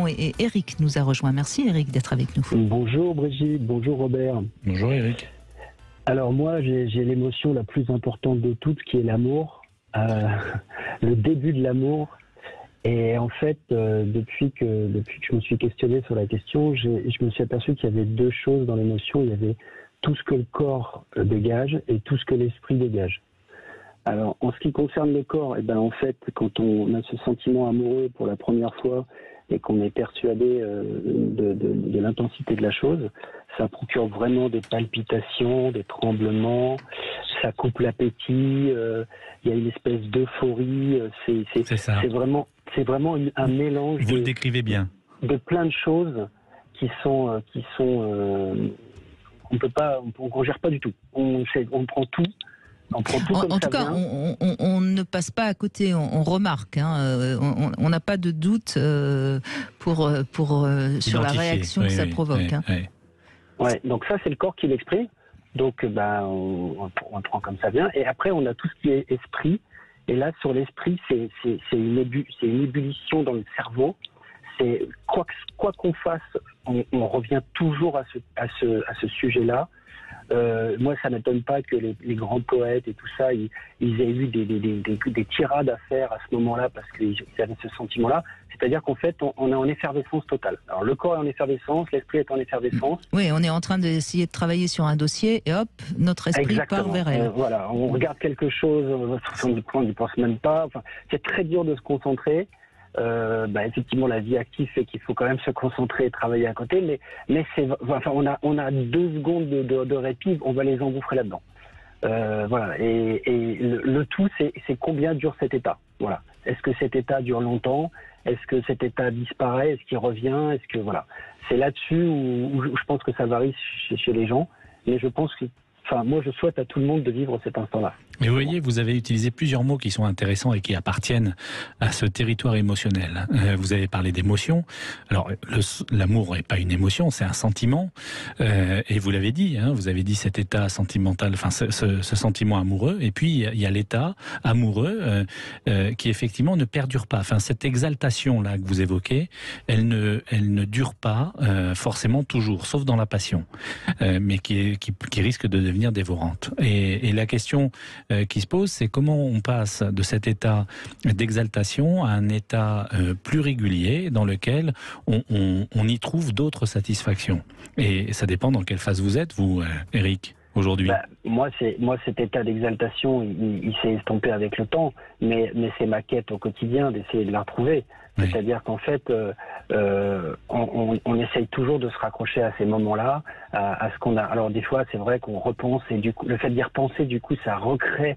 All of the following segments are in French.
l'émission et Eric nous a rejoint. Merci Eric d'être avec nous. Bonjour Brigitte, bonjour Robert. Bonjour Eric. Alors moi j'ai l'émotion la plus importante de toutes qui est l'amour, le début de l'amour. Et en fait, depuis que je me suis questionné sur la question, je me suis aperçu qu'il y avait deux choses dans l'émotion. Il y avait tout ce que le corps dégage et tout ce que l'esprit dégage. Alors, en ce qui concerne le corps, en fait, quand on a ce sentiment amoureux pour la première fois et qu'on est persuadé de l'intensité de la chose, ça procure vraiment des palpitations, des tremblements, ça coupe l'appétit, il y a une espèce d'euphorie, c'est vraiment un mélange. Vous le décrivez bien. De plein de choses qui sont on gère pas du tout. On prend tout. On prend tout comme en tout cas, on ne passe pas à côté, on remarque. On n'a pas de doute sur la réaction que ça provoque. Ouais, donc ça, c'est le corps qui l'exprime. Donc, on prend comme ça vient. Et après, on a tout ce qui est esprit. Et là, sur l'esprit, c'est une ébullition dans le cerveau. C'est quoi qu'on fasse, on revient toujours à ce sujet-là. Moi, ça m'étonne pas que les grands poètes et tout ça, ils aient eu des tirades à faire à ce moment-là parce qu'ils avaient ce sentiment-là. C'est-à-dire qu'en fait, on est en effervescence totale. Alors, le corps est en effervescence, l'esprit est en effervescence. Oui, on est en train d'essayer de travailler sur un dossier et hop, notre esprit part vers elle. Voilà, on regarde quelque chose, on n'y pense même pas. Enfin, c'est très dur de se concentrer. Effectivement, la vie active fait qu'il faut quand même se concentrer et travailler à côté, mais on a 2 secondes de répit, on va les engouffrer là-dedans. Voilà. Et le tout, c'est combien dure cet état. Voilà. Est-ce que cet état dure longtemps? Est-ce que cet état disparaît? Est-ce qu'il revient? Est-ce que voilà. C'est là-dessus où je pense que ça varie chez les gens, mais je pense que, moi, je souhaite à tout le monde de vivre cet instant-là. Mais vous voyez, vous avez utilisé plusieurs mots qui sont intéressants et qui appartiennent à ce territoire émotionnel. Vous avez parlé d'émotion. Alors, l'amour n'est pas une émotion, c'est un sentiment. Et vous l'avez dit, vous avez dit cet état sentimental, ce sentiment amoureux. Et puis, il y a l'état amoureux qui, effectivement, ne perdure pas. Cette exaltation-là que vous évoquez, elle ne dure pas forcément toujours, sauf dans la passion, mais qui risque de devenir dévorante. Et la question qui se pose, c'est comment on passe de cet état d'exaltation à un état plus régulier dans lequel on y trouve d'autres satisfactions. Et ça dépend dans quelle phase vous êtes, vous, Eric, aujourd'hui. Moi, cet état d'exaltation, il s'est estompé avec le temps, mais c'est ma quête au quotidien d'essayer de la retrouver. Oui. C'est-à-dire qu'en fait, on essaye toujours de se raccrocher à ces moments-là, à ce qu'on a. Alors des fois, c'est vrai qu'on repense et du coup, le fait d'y repenser, du coup, ça recrée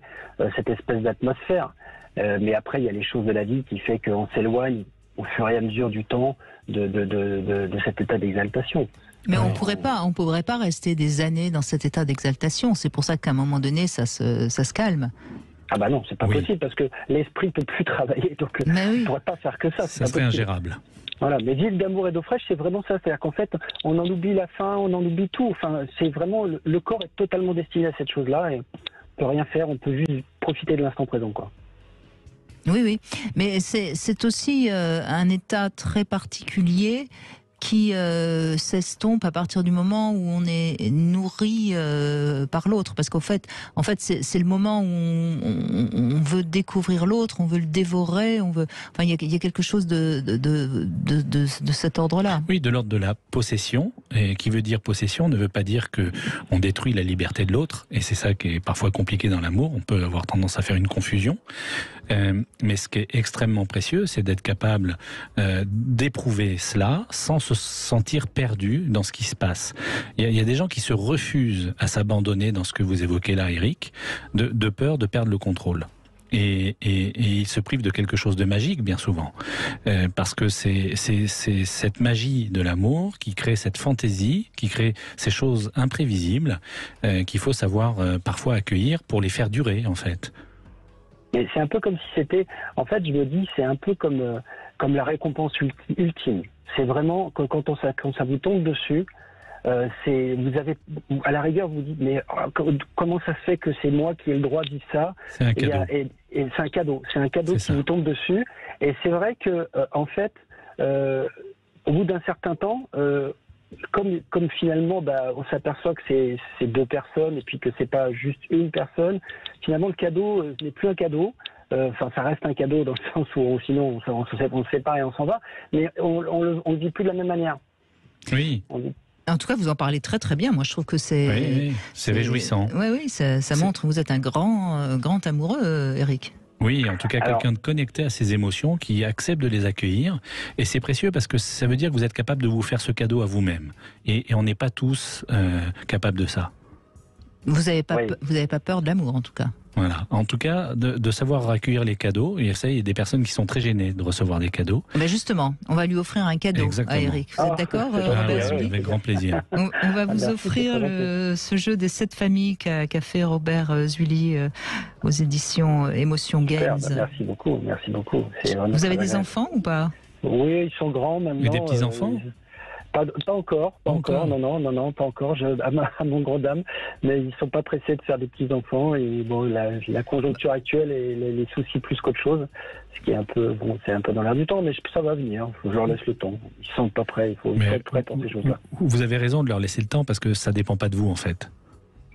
cette espèce d'atmosphère. Mais après, il y a les choses de la vie qui fait qu'on s'éloigne au fur et à mesure du temps de cet état d'exaltation. Mais on pourrait pas rester des années dans cet état d'exaltation. C'est pour ça qu'à un moment donné, ça se calme. Ah bah non, c'est pas possible parce que l'esprit peut plus travailler, donc on ne pourrait pas faire que ça. Ça serait ingérable. Voilà, mais Ville d'amour et d'eau fraîche, c'est vraiment ça. C'est-à-dire qu'en fait, on en oublie la faim, on en oublie tout. Enfin, c'est vraiment le corps est totalement destiné à cette chose-là et on peut rien faire. On peut juste profiter de l'instant présent, quoi. Oui, mais c'est aussi un état très particulier qui s'estompe à partir du moment où on est nourri par l'autre, parce qu'en fait c'est le moment où on veut découvrir l'autre, on veut le dévorer, il y a quelque chose de cet ordre-là. Oui, de l'ordre de la possession, et qui veut dire possession ne veut pas dire que on détruit la liberté de l'autre, et c'est ça qui est parfois compliqué dans l'amour. On peut avoir tendance à faire une confusion. Mais ce qui est extrêmement précieux, c'est d'être capable d'éprouver cela sans se sentir perdu dans ce qui se passe. Il y a des gens qui se refusent à s'abandonner dans ce que vous évoquez là, Eric, de peur de perdre le contrôle. Et ils se privent de quelque chose de magique, bien souvent. Parce que c'est cette magie de l'amour qui crée cette fantaisie, qui crée ces choses imprévisibles qu'il faut savoir parfois accueillir pour les faire durer, en fait. Mais c'est un peu comme si c'était... En fait, je me dis, c'est un peu comme la récompense ultime. C'est vraiment que quand ça vous tombe dessus, vous avez, à la rigueur, vous dites, mais comment ça se fait que c'est moi qui ai le droit de dire ça? C'est un cadeau. Et c'est un cadeau. C'est un cadeau qui vous tombe dessus. Et c'est vrai que, en fait, bout d'un certain temps, comme finalement, on s'aperçoit que c'est 2 personnes et puis que c'est pas juste une personne. Finalement, le cadeau n'est plus un cadeau. Enfin, ça reste un cadeau dans le sens où sinon on se sépare et on s'en va. Mais on le vit plus de la même manière. Oui. En tout cas, vous en parlez très très bien. Moi, je trouve que c'est réjouissant. Oui, ça montre que vous êtes un grand amoureux, Eric. Oui, en tout cas, quelqu'un de connecté à ses émotions, qui accepte de les accueillir. Et c'est précieux parce que ça veut dire que vous êtes capable de vous faire ce cadeau à vous-même. Et on n'est pas tous capables de ça. Vous n'avez pas peur de l'amour, en tout cas. Voilà. En tout cas, de savoir accueillir les cadeaux. Et ça, il y a des personnes qui sont très gênées de recevoir des cadeaux. Ben justement, on va lui offrir un cadeau. Exactement. À Eric. Vous êtes d'accord, Robert Zuli ? Avec grand plaisir. On va vous offrir ce jeu des 7 familles qu'a fait Robert Zuli aux éditions Émotion Games. Merci beaucoup. Vous avez des enfants ou pas ? Oui, ils sont grands maintenant. Et des petits-enfants ? Pas encore, non, pas encore, à mon grand dame, mais ils sont pas pressés de faire des petits-enfants, et bon, la conjoncture actuelle et les soucis plus qu'autre chose, ce qui est un peu, c'est un peu dans l'air du temps, mais ça va venir, je leur laisse le temps, ils sont pas prêts, il faut être prêt pour ces choses-là. Vous avez raison de leur laisser le temps, parce que ça dépend pas de vous, en fait.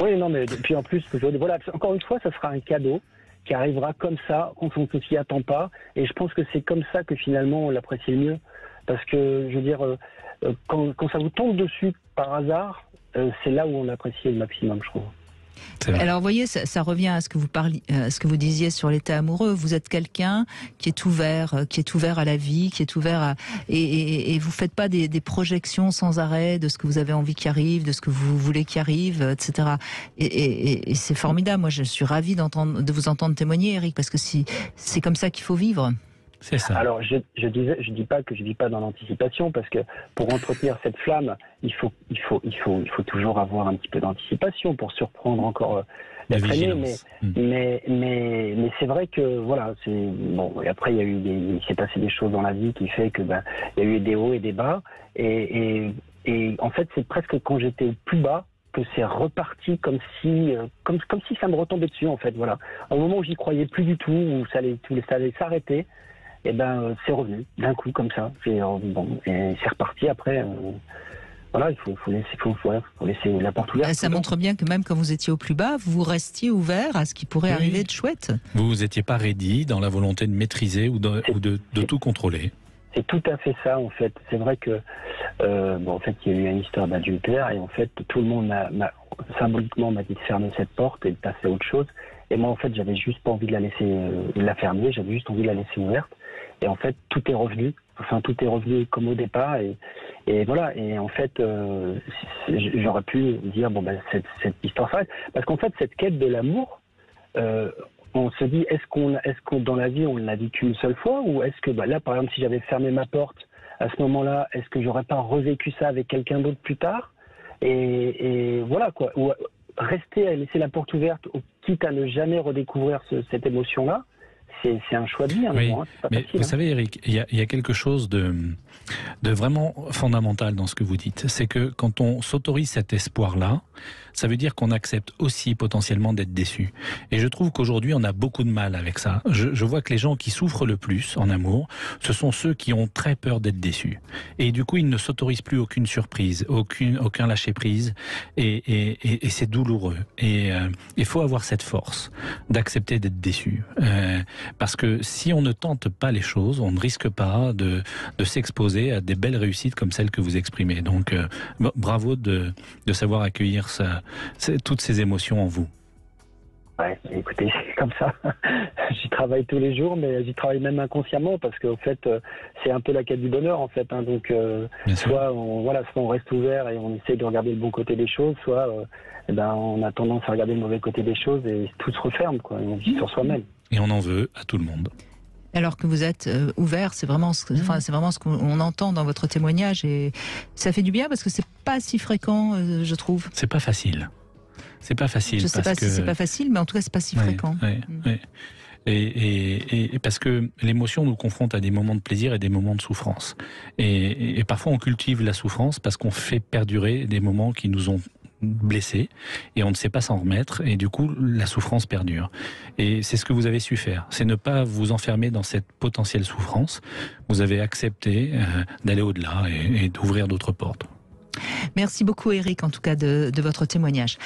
Oui, non, mais puis en plus, voilà, encore une fois, ça sera un cadeau qui arrivera comme ça, quand on ne s'y attend pas, et je pense que c'est comme ça que finalement on l'apprécie le mieux, parce que, je veux dire, quand ça vous tombe dessus par hasard, c'est là où on apprécie le maximum, je trouve. Alors, vous voyez, ça revient à ce que vous parliez, ce que vous disiez sur l'état amoureux. Vous êtes quelqu'un qui est ouvert à la vie, qui est ouvert et vous faites pas des projections sans arrêt de ce que vous avez envie qui arrive, de ce que vous voulez qui arrive, etc. Et c'est formidable. Moi, je suis ravie de vous entendre témoigner, Eric, parce que c'est comme ça qu'il faut vivre. C'est ça. Alors, je dis pas que je vis pas dans l'anticipation, parce que pour entretenir cette flamme, il faut toujours avoir un petit peu d'anticipation pour surprendre encore la traînée. Mais c'est vrai que voilà, c'est bon. Et après, il s'est passé des choses dans la vie qui fait que il y a eu des hauts et des bas. Et en fait, c'est presque quand j'étais au plus bas que c'est reparti comme si ça me retombait dessus, en fait. Voilà. Au moment où j'y croyais plus du tout, où ça allait s'arrêter. Et c'est revenu d'un coup comme ça. Et c'est reparti après. Voilà, il faut laisser la porte ouverte. Ça montre bien que même quand vous étiez au plus bas, vous restiez ouvert à ce qui pourrait arriver de chouette. Vous n'étiez pas ready dans la volonté de maîtriser ou de tout contrôler. C'est tout à fait ça, en fait. C'est vrai que en fait, il y a eu une histoire d'adultère, et en fait, tout le monde symboliquement m'a dit de fermer cette porte et de passer à autre chose. Et moi, en fait, j'avais juste pas envie de la fermer, j'avais juste envie de la laisser ouverte. Et en fait, tout est revenu comme au départ. Et voilà. Et en fait, j'aurais pu dire, cette histoire s'arrête. Parce qu'en fait, cette quête de l'amour, on se dit, est-ce qu'on dans la vie, on l'a dit qu'une seule fois, ou est-ce que, là, par exemple, si j'avais fermé ma porte à ce moment-là, est-ce que j'aurais pas revécu ça avec quelqu'un d'autre plus tard? Et voilà, quoi. Ou rester à laisser la porte ouverte, quitte à ne jamais redécouvrir cette émotion-là. C'est un choix de vie, oui, moment, c'est pas mais facile, vous savez, Eric, il y a quelque chose de vraiment fondamental dans ce que vous dites. C'est que quand on s'autorise cet espoir-là, ça veut dire qu'on accepte aussi potentiellement d'être déçu. Et je trouve qu'aujourd'hui, on a beaucoup de mal avec ça. Je vois que les gens qui souffrent le plus en amour, ce sont ceux qui ont très peur d'être déçus. Et du coup, ils ne s'autorisent plus aucune surprise, aucun lâcher-prise. Et c'est douloureux. Et il faut avoir cette force d'accepter d'être déçu. Parce que si on ne tente pas les choses, on ne risque pas de s'exposer à des belles réussites comme celles que vous exprimez. Donc, bravo de savoir accueillir toutes ces émotions en vous. Ouais, écoutez, c'est comme ça. J'y travaille tous les jours, mais j'y travaille même inconsciemment, parce qu'en fait, c'est un peu la quête du bonheur, en fait. Donc, soit on reste ouvert et on essaie de regarder le bon côté des choses, soit on a tendance à regarder le mauvais côté des choses et tout se referme, quoi. On vit sur soi-même. Et on en veut à tout le monde. Alors que vous êtes ouvert, c'est vraiment ce qu'on entend dans votre témoignage, et ça fait du bien parce que c'est pas si fréquent, je trouve. C'est pas facile. C'est pas facile. Je sais pas si c'est pas facile, mais en tout cas c'est pas si fréquent. Ouais. Et parce que l'émotion nous confronte à des moments de plaisir et des moments de souffrance. Et parfois on cultive la souffrance parce qu'on fait perdurer des moments qui nous ont blessé et on ne sait pas s'en remettre et du coup la souffrance perdure. Et c'est ce que vous avez su faire, c'est ne pas vous enfermer dans cette potentielle souffrance. Vous avez accepté d'aller au-delà et d'ouvrir d'autres portes. Merci beaucoup Éric en tout cas de votre témoignage.